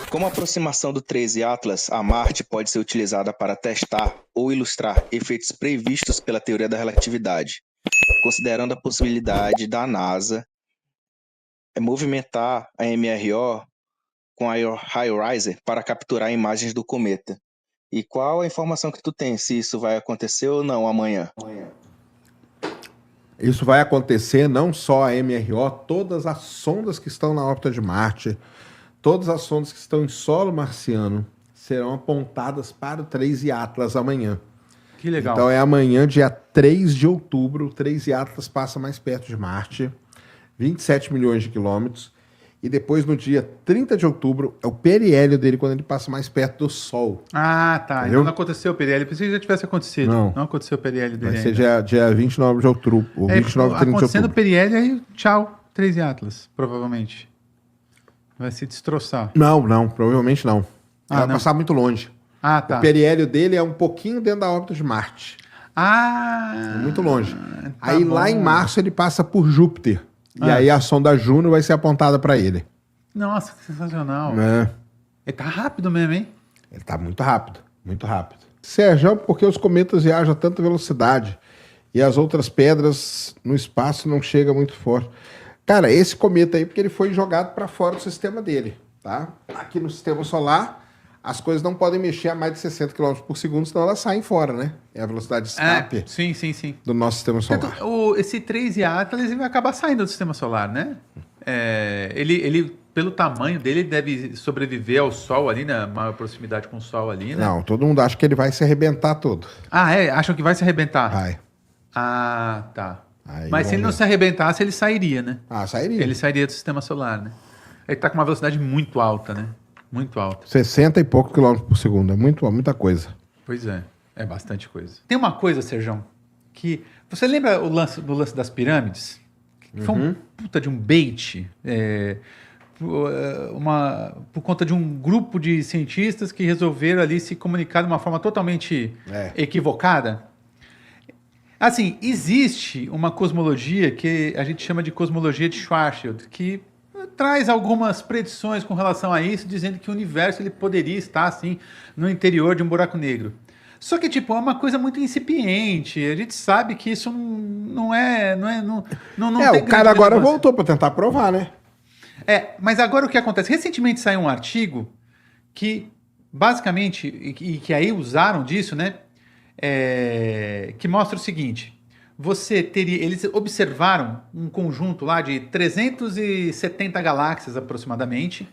Como a aproximação do 13 Atlas a Marte pode ser utilizada para testar ou ilustrar efeitos previstos pela teoria da relatividade, considerando a possibilidade da NASA movimentar a MRO com a HiRISE para capturar imagens do cometa. E qual a informação que tu tem, se isso vai acontecer ou não amanhã? Isso vai acontecer não só a MRO, todas as sondas que estão na órbita de Marte, todas as sondas que estão em solo marciano serão apontadas para o 13 Atlas amanhã. Que legal. Então é amanhã, dia 3 de outubro, o 13 Atlas passa mais perto de Marte, 27 milhões de quilômetros, e depois no dia 30 de outubro é o periélio dele quando ele passa mais perto do Sol. Ah, tá. Entendeu? Então não aconteceu o PDL. Pensei que já tivesse acontecido. Não aconteceu o PDL dele Vai ser ainda. dia 29 de outubro, ou 29 30 de acontecendo o outubro. PDL, aí tchau, 13 Atlas, provavelmente. Vai se destroçar. Não, provavelmente não. Ele vai não. passar muito longe. Ah, tá. O periélio dele é um pouquinho dentro da órbita de Marte. Ah! É muito longe. Tá Aí bom. lá em março ele passa por Júpiter. E aí a sonda Juno vai ser apontada para ele. Nossa, que sensacional. É. Ele tá rápido mesmo, hein? Ele tá muito rápido, muito rápido. Sérgio, porque os cometas viajam a tanta velocidade e as outras pedras no espaço não chegam muito forte. Cara, esse cometa aí, porque ele foi jogado para fora do sistema dele, tá? Aqui no sistema solar, as coisas não podem mexer a mais de 60 km por segundo, senão elas saem fora, né? É a velocidade de escape Sim. do nosso sistema solar. Tanto, esse 13 Atlas ele vai acabar saindo do sistema solar, né? Ele, pelo tamanho dele, ele deve sobreviver ao Sol ali, na maior proximidade com o Sol ali, né? Não, todo mundo acha que ele vai se arrebentar todo. Ah, é? Acham que vai se arrebentar? Vai. Ah, tá. Aí, Mas se ele vamos não ver. se arrebentasse, ele sairia, né? Ah, sairia. Ele sairia do sistema solar, né? Ele tá com uma velocidade muito alta, né? Muito alta. 60 e poucos quilômetros por segundo. É muita coisa. Pois é bastante coisa. Tem uma coisa, Serjão, que... Você lembra do lance das pirâmides? Que foi um puta de um bait, por conta de um grupo de cientistas que resolveram ali se comunicar de uma forma totalmente equivocada. Assim, existe uma cosmologia que a gente chama de cosmologia de Schwarzschild, que traz algumas predições com relação a isso, dizendo que o universo ele poderia estar assim no interior de um buraco negro. Só que tipo é uma coisa muito incipiente. A gente sabe que isso não tem O cara grande agora relevância. voltou para tentar provar, né? Mas agora o que acontece? Recentemente saiu um artigo que basicamente e que aí usaram disso, né? Que mostra o seguinte: eles observaram um conjunto lá de 370 galáxias aproximadamente,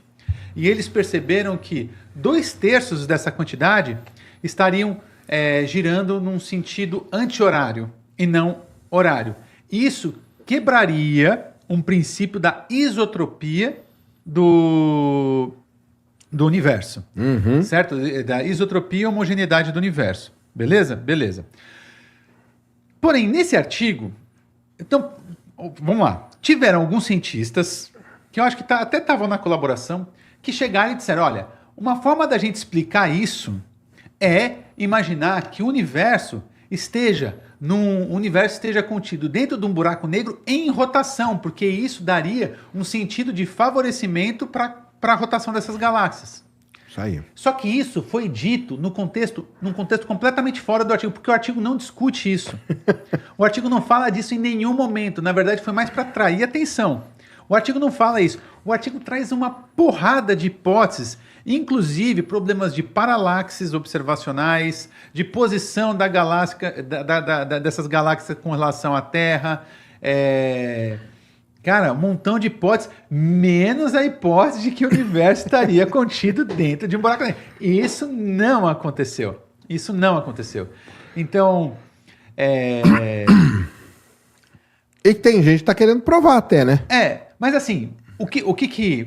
e eles perceberam que 2/3 dessa quantidade estariam girando num sentido anti-horário e não horário. Isso quebraria um princípio da isotropia do universo, certo? Da isotropia e homogeneidade do universo. Beleza? Beleza. Porém, nesse artigo, então, vamos lá. Tiveram alguns cientistas, que eu acho que até estavam na colaboração, que chegaram e disseram, olha, uma forma da gente explicar isso é imaginar que o universo esteja contido dentro de um buraco negro em rotação, porque isso daria um sentido de favorecimento para a rotação dessas galáxias. Isso aí. Só que isso foi dito num contexto completamente fora do artigo, porque o artigo não discute isso. O artigo não fala disso em nenhum momento. Na verdade, foi mais para atrair atenção. O artigo não fala isso. O artigo traz uma porrada de hipóteses, inclusive problemas de paralaxes observacionais, de posição da galáxia, dessas galáxias com relação à Terra. Cara, um montão de hipóteses, menos a hipótese de que o universo estaria contido dentro de um buraco negro. Isso não aconteceu. Isso não aconteceu. Então, E tem gente que tá querendo provar até, né? mas assim,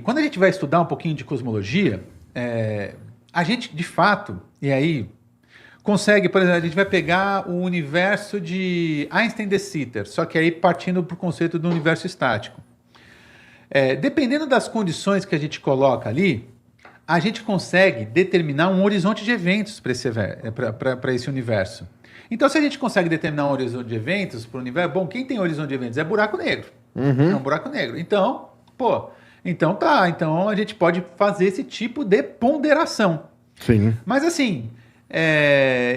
quando a gente vai estudar um pouquinho de cosmologia, a gente, de fato, e aí consegue, por exemplo, a gente vai pegar o universo de Einstein de Sitter, só que aí partindo para o conceito do universo estático. Dependendo das condições que a gente coloca ali, a gente consegue determinar um horizonte de eventos para esse universo. Então, se a gente consegue determinar um horizonte de eventos para o universo, bom, quem tem horizonte de eventos é buraco negro. É um buraco negro. Então, Então então a gente pode fazer esse tipo de ponderação. Sim. Mas assim,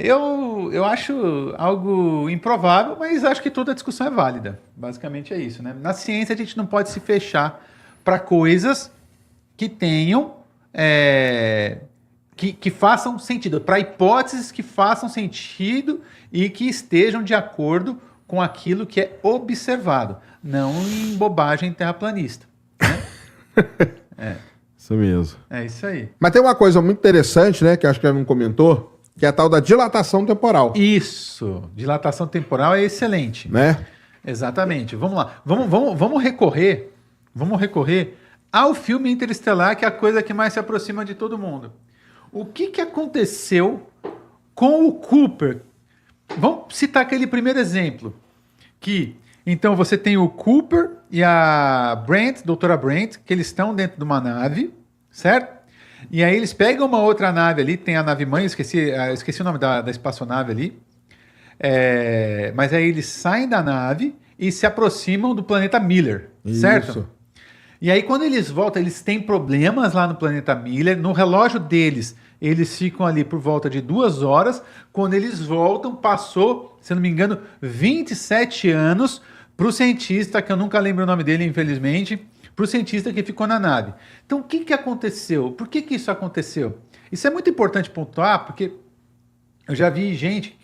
eu acho algo improvável, mas acho que toda discussão é válida. Basicamente é isso, né? Na ciência a gente não pode se fechar para coisas que tenham, que façam sentido, para hipóteses que façam sentido e que estejam de acordo com aquilo que é observado, não em bobagem terraplanista. Né? Isso mesmo. É isso aí. Mas tem uma coisa muito interessante, né, que acho que ela não comentou, que é a tal da dilatação temporal. Isso, dilatação temporal é excelente. Né? Exatamente. Vamos lá. Vamos recorrer ao filme Interestelar, que é a coisa que mais se aproxima de todo mundo. O que aconteceu com o Cooper? Vamos citar aquele primeiro exemplo. Então você tem o Cooper e a doutora Brent, que eles estão dentro de uma nave, certo? E aí eles pegam uma outra nave ali, tem a nave mãe, esqueci o nome da espaçonave ali. Mas aí eles saem da nave e se aproximam do planeta Miller, certo? Isso. E aí quando eles voltam, eles têm problemas lá no planeta Miller. No relógio deles, eles ficam ali por volta de 2 horas. Quando eles voltam, passou, se não me engano, 27 anos para o cientista, que eu nunca lembro o nome dele, infelizmente, para o cientista que ficou na nave. Então, o que aconteceu? Por que isso aconteceu? Isso é muito importante pontuar, porque eu já vi gente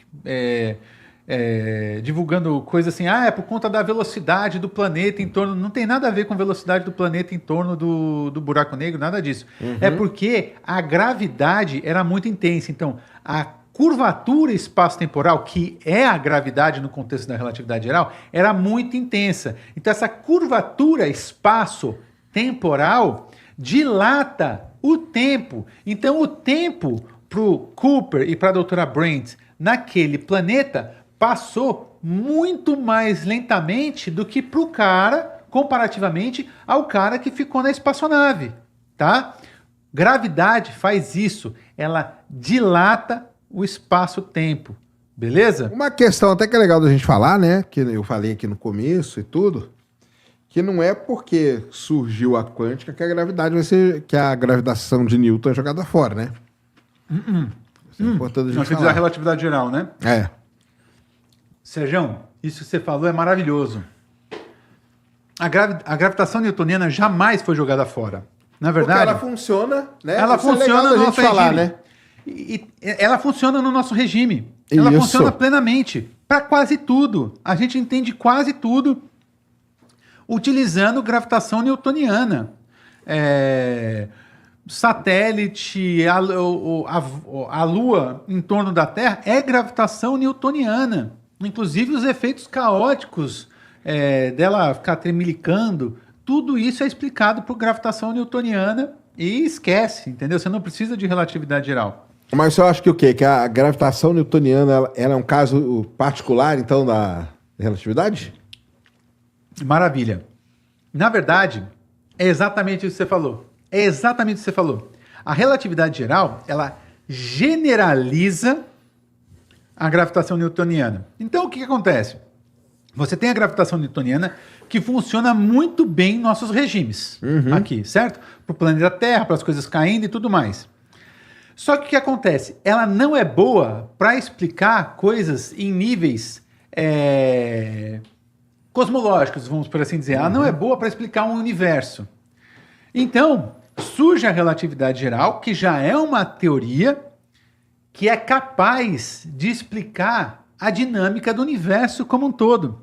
divulgando coisas assim, é por conta da velocidade do planeta em torno... Não tem nada a ver com a velocidade do planeta em torno do buraco negro, nada disso. É porque a gravidade era muito intensa. Então, a curvatura espaço-temporal, que é a gravidade no contexto da relatividade geral, era muito intensa. Então, essa curvatura espaço-temporal dilata o tempo. Então, o tempo para o Cooper e para a doutora Brent naquele planeta passou muito mais lentamente do que para o cara, comparativamente ao cara que ficou na espaçonave, tá? Gravidade faz isso, ela dilata o espaço-tempo, beleza? Uma questão até que é legal da gente falar, né, que eu falei aqui no começo e tudo, que não é porque surgiu a quântica que a gravidade vai ser, que a gravitação de Newton é jogada fora, né? Isso é importante a gente Nós temos falar. a relatividade geral, né? Sérgio, isso que você falou é maravilhoso. A gravitação newtoniana jamais foi jogada fora. Na verdade, porque ela funciona, né? ela Isso é funciona legal da no gente nosso falar, regime. né? E ela funciona no nosso regime. Ela Isso. funciona plenamente para quase tudo. A gente entende quase tudo utilizando gravitação newtoniana. Satélite, a Lua em torno da Terra é gravitação newtoniana. Inclusive os efeitos caóticos dela ficar tremilicando, tudo isso é explicado por gravitação newtoniana e esquece, entendeu? Você não precisa de relatividade geral. Mas eu acho que o quê? Que a gravitação newtoniana ela é um caso particular, então, da relatividade? Maravilha. Na verdade, é exatamente isso que você falou. É exatamente o que você falou. A relatividade geral, ela generaliza a gravitação newtoniana. Então, o que acontece? Você tem a gravitação newtoniana que funciona muito bem em nossos regimes. Aqui, certo? Para o planeta Terra, para as coisas caindo e tudo mais. Só que o que acontece? Ela não é boa para explicar coisas em níveis cosmológicos, vamos por assim dizer. Ela não é boa para explicar um universo. Então, surge a relatividade geral, que já é uma teoria que é capaz de explicar a dinâmica do universo como um todo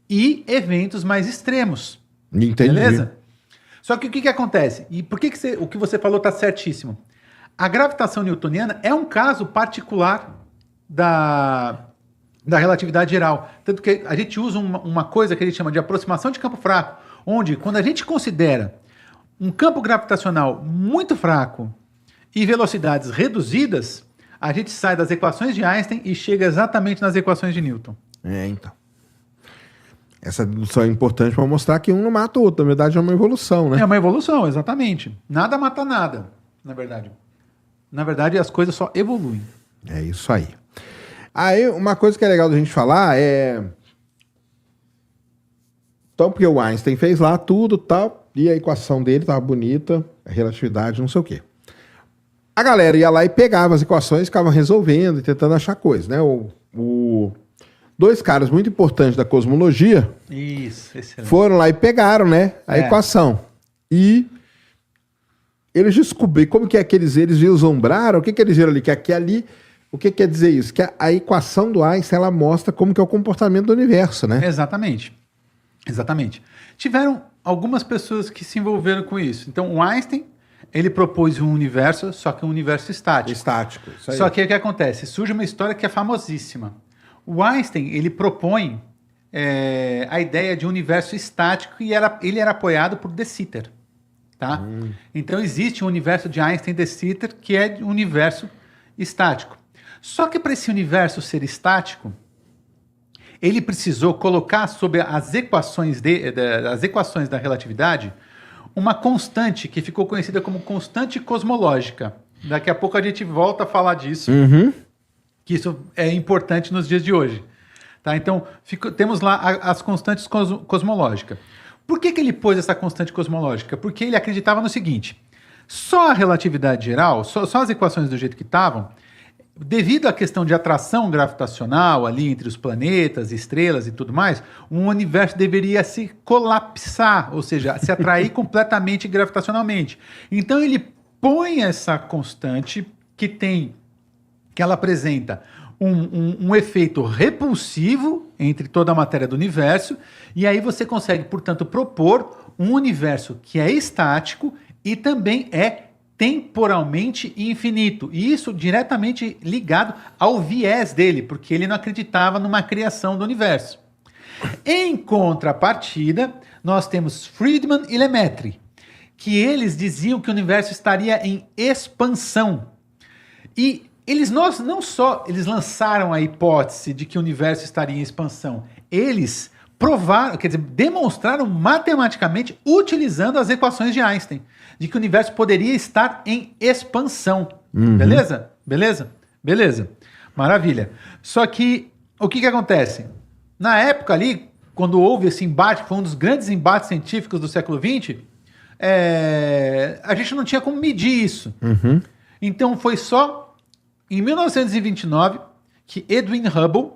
e eventos mais extremos. Entendi. Beleza? Só que o que acontece? E por que o que você falou está certíssimo? A gravitação newtoniana é um caso particular da relatividade geral. Tanto que a gente usa uma coisa que a gente chama de aproximação de campo fraco, onde quando a gente considera um campo gravitacional muito fraco e velocidades reduzidas, a gente sai das equações de Einstein e chega exatamente nas equações de Newton. Então. Essa dedução é importante para mostrar que um não mata o outro. Na verdade, é uma evolução, né? É uma evolução, exatamente. Nada mata nada, na verdade. Na verdade, as coisas só evoluem. É isso aí. Aí, uma coisa que é legal da gente falar é... Então, porque o Einstein fez lá tudo tal, e a equação dele estava bonita, a relatividade, não sei o quê. A galera ia lá e pegava as equações, ficava resolvendo e tentando achar coisas, né? Dois caras muito importantes da cosmologia Isso, excelente. foram lá e pegaram, né, a equação. E eles descobriram como que é que eles vislumbraram, o que eles viram ali, que aqui ali, o que quer dizer isso? Que a equação do Einstein, ela mostra como que é o comportamento do universo, né? Exatamente. Exatamente. Tiveram algumas pessoas que se envolveram com isso. Então, o Einstein, ele propôs um universo, só que um universo estático. Estático, isso aí. Só que o que acontece? Surge uma história que é famosíssima. O Einstein, ele propõe a ideia de um universo estático e ele era apoiado por De Sitter. Tá? Então, existe um universo de Einstein e De Sitter que é um universo estático. Só que para esse universo ser estático, ele precisou colocar sobre as equações da relatividade uma constante que ficou conhecida como constante cosmológica. Daqui a pouco a gente volta a falar disso, que isso é importante nos dias de hoje. Tá? Então, temos lá as constantes cosmológicas. Por que ele pôs essa constante cosmológica? Porque ele acreditava no seguinte, só a relatividade geral, só as equações do jeito que estavam, devido à questão de atração gravitacional ali entre os planetas, estrelas e tudo mais, o universo deveria se colapsar, ou seja, se atrair completamente gravitacionalmente. Então ele põe essa constante que ela apresenta um efeito repulsivo entre toda a matéria do universo, e aí você consegue, portanto, propor um universo que é estático e também é temporalmente infinito. E isso diretamente ligado ao viés dele, porque ele não acreditava numa criação do universo. Em contrapartida, nós temos Friedman e Lemaitre, que eles diziam que o universo estaria em expansão. E eles não só lançaram a hipótese de que o universo estaria em expansão, eles provaram, quer dizer, demonstraram matematicamente, utilizando as equações de Einstein, de que o universo poderia estar em expansão. Beleza? Beleza? Beleza. Maravilha. Só que, o que acontece? Na época ali, quando houve esse embate, que foi um dos grandes embates científicos do século XX, a gente não tinha como medir isso. Então, foi só em 1929 que Edwin Hubble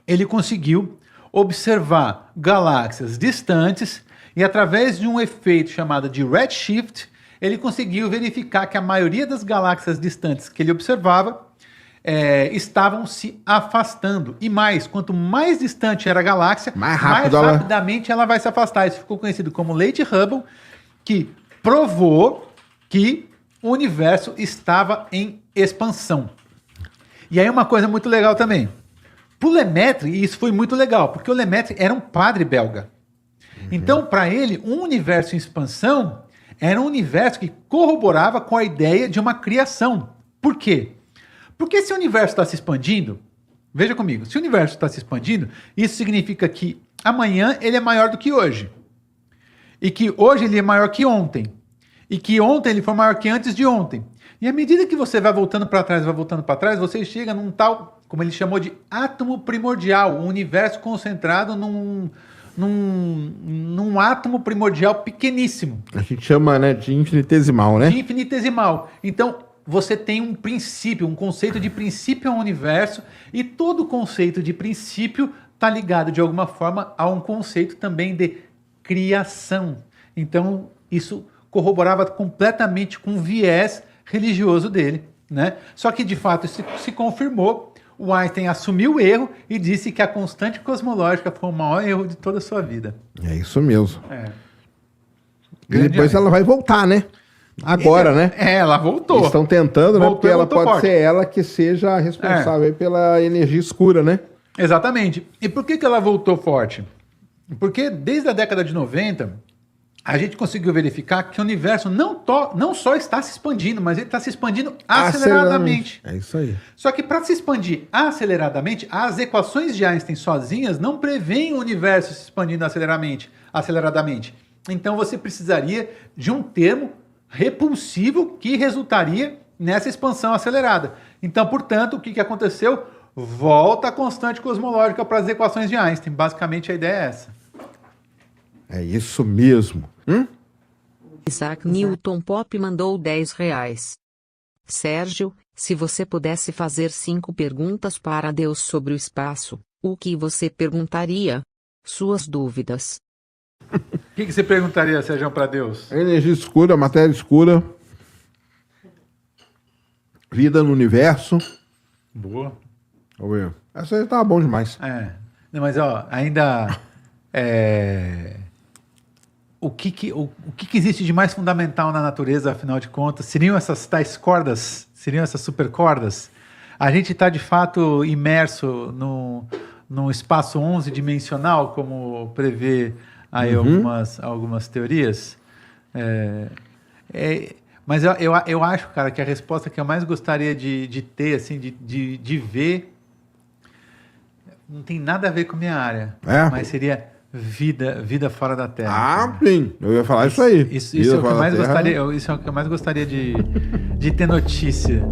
ele conseguiu observar galáxias distantes e, através de um efeito chamado de redshift, ele conseguiu verificar que a maioria das galáxias distantes que ele observava estavam se afastando. E mais, quanto mais distante era a galáxia, mais rapidamente ela vai se afastar. Isso ficou conhecido como Lei de Hubble, que provou que o universo estava em expansão. E aí uma coisa muito legal também. Para o Lemaitre, e isso foi muito legal, porque o Lemaitre era um padre belga. Então, para ele, um universo em expansão era um universo que corroborava com a ideia de uma criação. Por quê? Porque se o universo está se expandindo, veja comigo, se o universo está se expandindo, isso significa que amanhã ele é maior do que hoje. E que hoje ele é maior que ontem. E que ontem ele foi maior que antes de ontem. E à medida que você vai voltando para trás, você chega num tal, como ele chamou de átomo primordial, um universo concentrado num átomo primordial pequeníssimo. A gente chama, né, de infinitesimal, né? De infinitesimal. Então, você tem um princípio, um conceito de princípio ao universo, e todo conceito de princípio está ligado, de alguma forma, a um conceito também de criação. Então, isso corroborava completamente com o viés religioso dele, né? Só que, de fato, isso se confirmou. O Einstein assumiu o erro e disse que a constante cosmológica foi o maior erro de toda a sua vida. É isso mesmo. E Grande depois Einstein. ela vai voltar, né? Agora, né? Ela voltou. Eles estão tentando, né? Voltou, Porque ela voltou pode forte. ser ela que seja a responsável aí pela energia escura, né? Exatamente. E por que ela voltou forte? Porque desde a década de 90, a gente conseguiu verificar que o universo não só está se expandindo, mas ele está se expandindo aceleradamente. É isso aí. Só que para se expandir aceleradamente, as equações de Einstein sozinhas não prevêem o universo se expandindo aceleradamente. Então você precisaria de um termo repulsivo que resultaria nessa expansão acelerada. Então, portanto, o que aconteceu? Volta a constante cosmológica para as equações de Einstein. Basicamente, a ideia é essa. É isso mesmo. Isaac Newton Pop mandou R$10. Sérgio, se você pudesse fazer 5 perguntas para Deus sobre o espaço, o que você perguntaria? Suas dúvidas. O que você perguntaria, Sérgio, para Deus? Energia escura, matéria escura, vida no universo. Boa. Vamos ver. Essa aí tava bom demais. Não, mas ainda o que existe de mais fundamental na natureza, afinal de contas? Seriam essas tais cordas? Seriam essas supercordas? A gente está, de fato, imerso num espaço 11-dimensional, como prevê aí algumas teorias. Mas eu acho, cara, que a resposta que eu mais gostaria de ter, assim, de ver, não tem nada a ver com a minha área, mas seria vida fora da Terra. Sim, eu ia falar isso aí. Isso é o que eu mais gostaria de ter notícia.